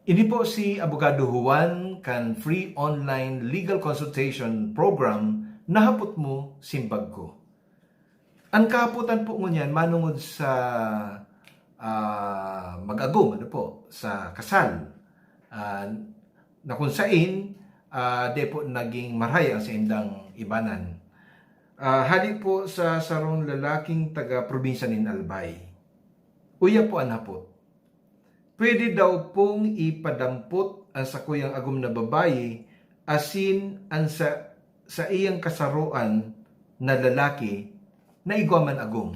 Ini po si Abogado Juan kan free online legal consultation program nahapot mo simbag ko. Ang kahaputan po ngunyan manungod sa mag-agum ano po sa kasal na kung sain de po naging maray ang sa indang ibanan. Hali po sa sarong lalaking taga probinsya nin Albay. Uya po ang hapot. Pwede daw pong ipadampot ang sakuyang agum na babae asin ang sa iyang kasaruan na lalaki na igwaman agum.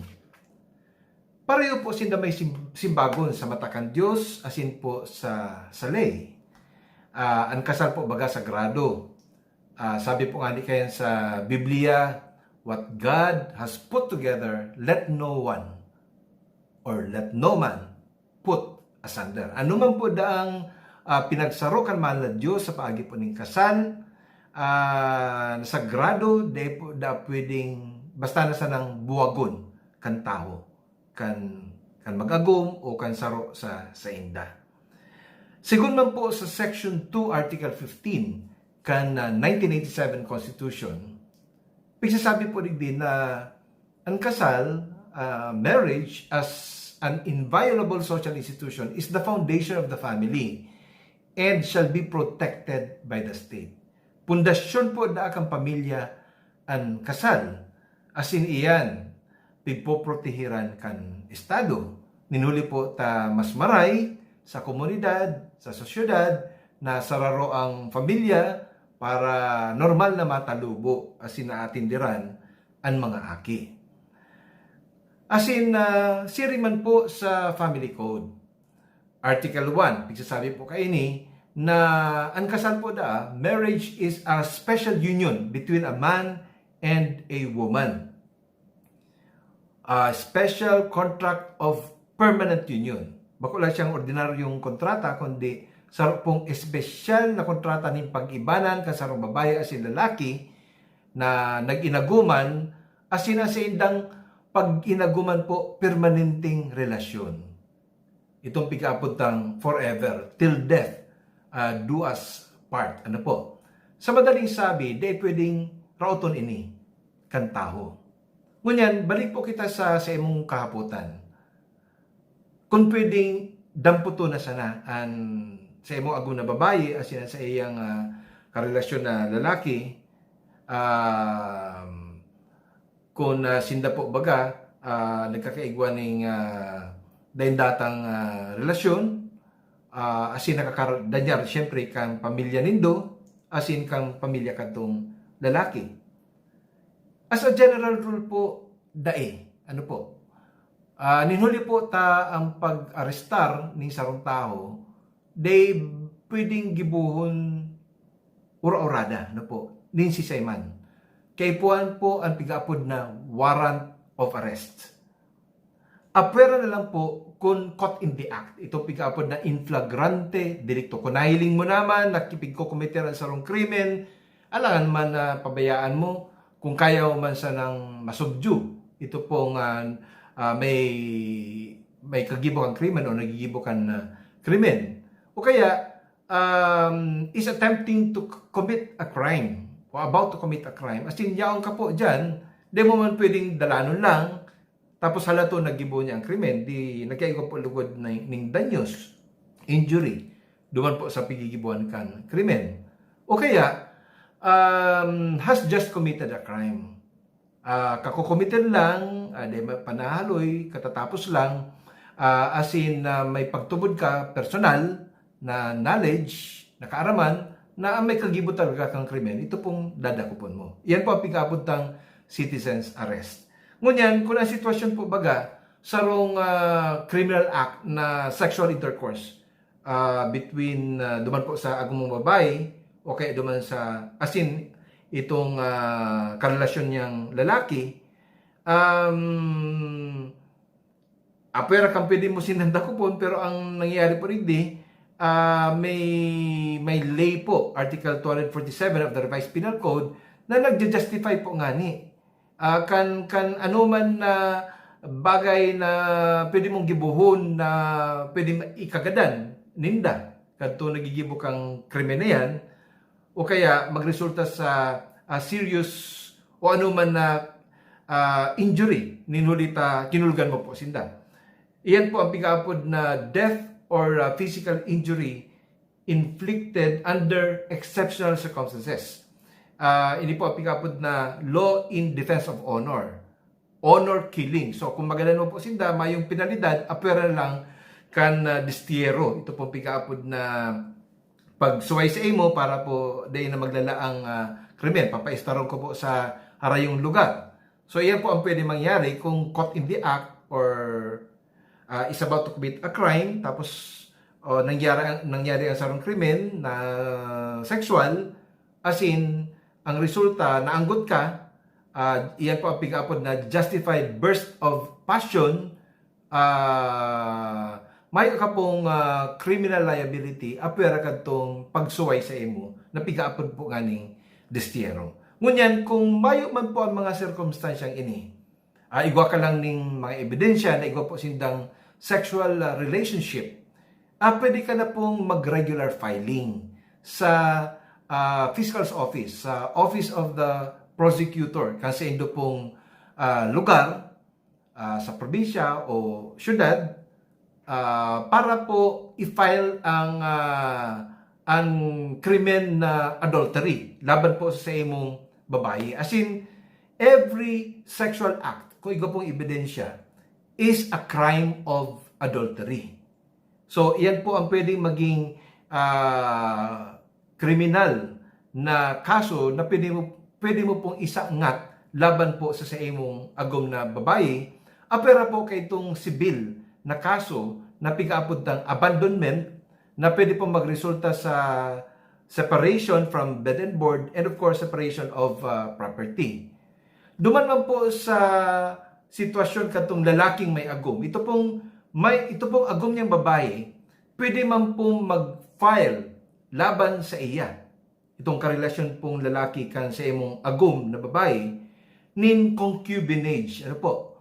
Pareho po sinda may simbagon sa matakan Diyos asin po sa lay. Ang kasal po baga sagrado. Sabi po nga ni kayan sa Biblia, what God has put together, let no one or let no man put asunder. Ano man po daang pinagsarukan man na Diyos sa paagi po ng kasal, sagrado, de po da pwedeng basta na sanang buwagon kan tao, kan magagum o kan saro sa inda. Sigun man po sa Section 2, Article 15 kan 1987 Constitution, pagsasabi po din na ang kasal, marriage as an inviolable social institution is the foundation of the family and shall be protected by the state. Pundasyon po da kang pamilya ang kasal, asin iyan pigpoprotehiran kan estado. Ninuli po ta mas maray sa komunidad, sa sosyedad na sararo ang pamilya para normal na matalubo asin naatindiran ang mga aki. Asin siriman po sa Family Code. Article 1, pagsasabi po kaini na ang kasal po marriage is a special union between a man and a woman. A special contract of permanent union. Bako lang siyang ordinaryong kontrata, kundi sarap pong espesyal na kontrata ng pag-ibanan kan sarong babae asin lalaki na nag-inaguman asin sa indang pag-inaguman po permanenteng relasyon. Itong pigkapuntang forever, till death, do us part. Ano po? Sa madaling sabi, di pwedeng rauton ini, kan taho. Ngunyan, balik po kita sa imong kahaputan. Kung pwedeng damputo na sana sa imong agum na babae, asin sa iyang karelasyon na lalaki, kung sinda po baga nagkakaigwa ng daindatang relasyon, asin nakakadanyar siyempre kang pamilya nindo, asin kang pamilya kadtong lalaki. As a general rule po, ano po, ninhuli po ta ang pag-arestar ni sarong tao, they pwedeng gibuhon ura-urada, ano po, nin si Sayman. Kay puan po ang pigapod na warrant of arrest. Apwera na lang po kung caught in the act. Ito pigapod na in flagrante delicto. Kung nahiling mo naman, nakipig ko kumiteran sa rong krimen, alangan man na pabayaan mo, kung kaya mo man sa nang masubdyu. Ito pong may kagibo kang krimen o nagigibo kang krimen. O kaya, is attempting to commit a crime o about to commit a crime, as in, yaong ka po dyan, di mo man pwedeng dalanon lang, tapos halato nagibo niya ang krimen, di nagkaigo po lugod ng danyos, injury, duman po sa pigigibuan kan krimen. O kaya, has just committed a crime. Kakukomitin lang, di panahaloy, katatapos lang, as in, may pagtubod ka, personal, na knowledge, na kaaraman, na may kagibo talaga kang krimen, ito pong dadakupon mo. Yan po ang pigkapuntang citizen's arrest. Ngunyan, kung ang sitwasyon po baga, sarong criminal act na sexual intercourse between, duman po sa agumong babae, o kaya duman sa, asin, itong karelasyon niyang lalaki, apera kang pwede mo sinandakupon, pero ang nangyayari po rin may lay po, Article 247 of the Revised Penal Code, na nagja-justify po nga ni. Kan anuman na bagay na pwede mong gibuhon na pwede ikagadan, ninda, kadto nagigibo kang krimen na yan, o kaya magresulta sa serious o anuman na injury ninulita kinulgan mo po sinda. Iyan po ang pigapod na death or physical injury inflicted under exceptional circumstances. Ini po ang pigapod na law in defense of honor. Honor killing. So kung magalan mo po sinda, mayong penalidad, apera lang kan destiero. Ito po pigapod na pagsuway sa imo para po day na maglalaang krimen. Papaistaron ko po sa harayong lugar. So iyan po ang pwede mangyari kung caught in the act or is about to commit a crime, tapos nangyari ang sarong krimen na sexual, as in, ang resulta, naanggot ka, iyan po ang pigapod na justified burst of passion, may ka pong criminal liability apwera kadtong pagsuway sa imo na pigapod po nganing destiero. Ngunyan, kung mayo man po ang mga circumstansyang ini, igwa ka lang ning mga ebidensya na igwa po sindang sexual relationship, pwede ka na pong mag-regular filing sa Fiscal's Office, sa Office of the Prosecutor, kasi indo pong lugar sa probinsya o syudad, para po i-file ang krimen na adultery laban po sa imong babae. As in, every sexual act, kung igo pong ebidensya, is a crime of adultery. So, iyan po ang pwedeng maging kriminal na kaso na pwede mo pong isangat laban po sa imong agom na babae. Apera po kay itong sibil na kaso na pigapod ng abandonment na pwede pong magresulta sa separation from bed and board and of course separation of property. Duman man po sa sitwasyon katong lalaking may agom. Ito pong agom niyang babae, pwede man pong mag-file laban sa iya. Itong karelasyon pong lalaki kan sa imong agom na babae nin concubinage. Ano po?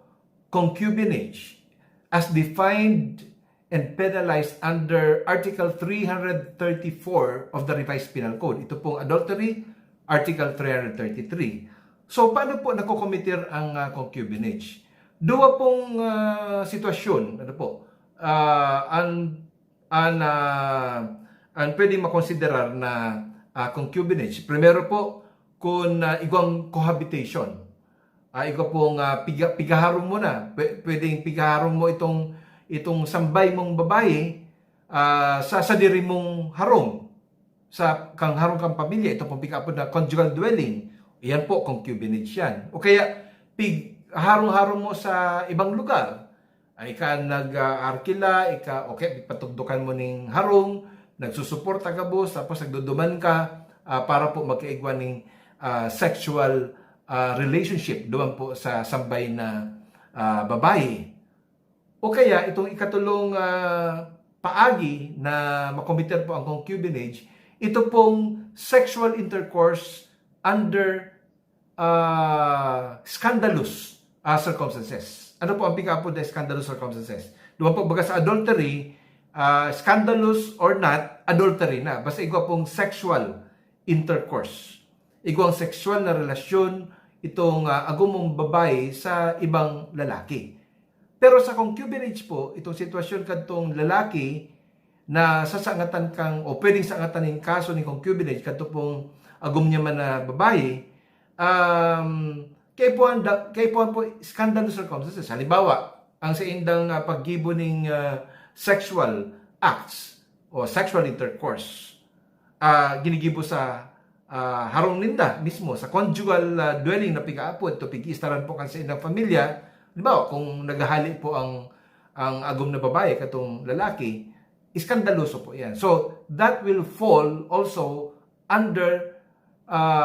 Concubinage as defined and penalized under Article 334 of the Revised Penal Code. Ito pong adultery, Article 333. So, paano po nakokomitir ang concubinage? Dua pong sitwasyon, ano po, pwede makonsiderar na concubinage. Primero po, kung igwang cohabitation. Ikaw pong pigaharong mo na. Pwedeng pigaharong mo itong sambay mong babae sa diri mong harong. Sa kang harong kang pamilya. Ito pong pigapod na conjugal dwelling. Iyan po, concubinage yan. O kaya, harong-harong mo sa ibang lugar. Ika nag-arkila, okay, patugdukan mo ning harong, nagsusuporta ka boss, tapos nagduduman ka para po magkaigwa ning sexual relationship doon po sa sambay na babae. O kaya itong ikatulong paagi na makomiter po ang concubinage, ito pong sexual intercourse under scandalous circumstances. Ano po ang pick-up na scandalous circumstances? Doon po baga sa adultery, scandalous or not, adultery na. Basta igwa pong sexual intercourse. Igwang sexual na relasyon itong agumong babae sa ibang lalaki. Pero sa concubinage po, itong sitwasyon kadtong lalaki na sasangatan kang o pwedeng sangatan ng kaso ng concubinage kadto pong agum niya man na babae, kay po scandalous circumstances. Halimbawa, ang sa indang paggibo ng sexual acts o sexual intercourse, ginigibo sa harong ninda mismo sa conjugal dwelling na pigaapod to pigistaran po kan sa indang pamilya. Halimbawa, kung naghahali po ang agum na babae katong lalaki, iskandaloso po yan. So, that will fall also under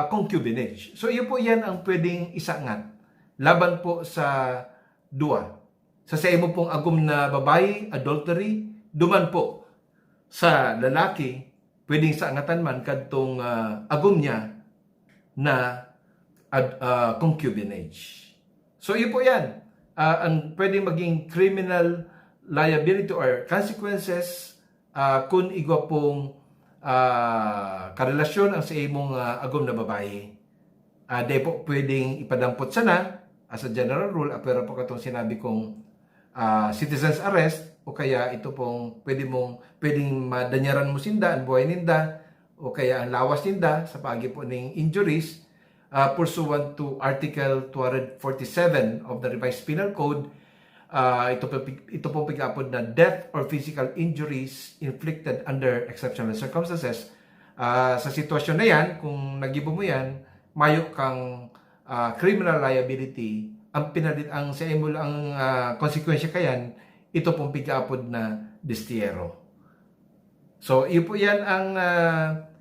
concubinage. So, yun po yan ang pwedeng isangat laban po sa dua. Sa imo pong agum na babae, adultery, duman po sa lalaki, pwedeng saangatan man kadtong agum niya na concubinage. So, yun po yan. Ang pwedeng maging criminal liability or consequences kung igwa pong karelasyon ang sa imong agom na babae. Di po pwedeng ipadampot sana as a general rule, pero po katong sinabi kong citizen's arrest o kaya ito pong pwedeng madanyaran mo sinda ang buhay ninda o kaya ang lawas ninda sa paagi po ng injuries pursuant to Article 247 of the Revised Penal Code. Ito pong pag-apod na death or physical injuries inflicted under exceptional circumstances. Sa sitwasyon na yan, kung nagibo mo yan, mayo kang criminal liability. Ang sa imo ang konsekwensya kayan, ito pong pag-apod na destierro. So, iyo po yan ang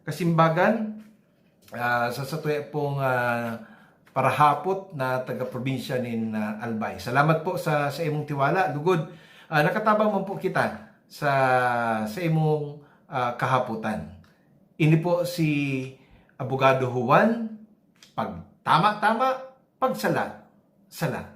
kasimbagan sa satuya pong parahapot na taga-probinsya nin Albay. Salamat po sa imong tiwala. Lugod, nakatabang man po kita sa imong kahaputan. Ini po si Abogado Juan, pag tama-tama, pag sala, sala.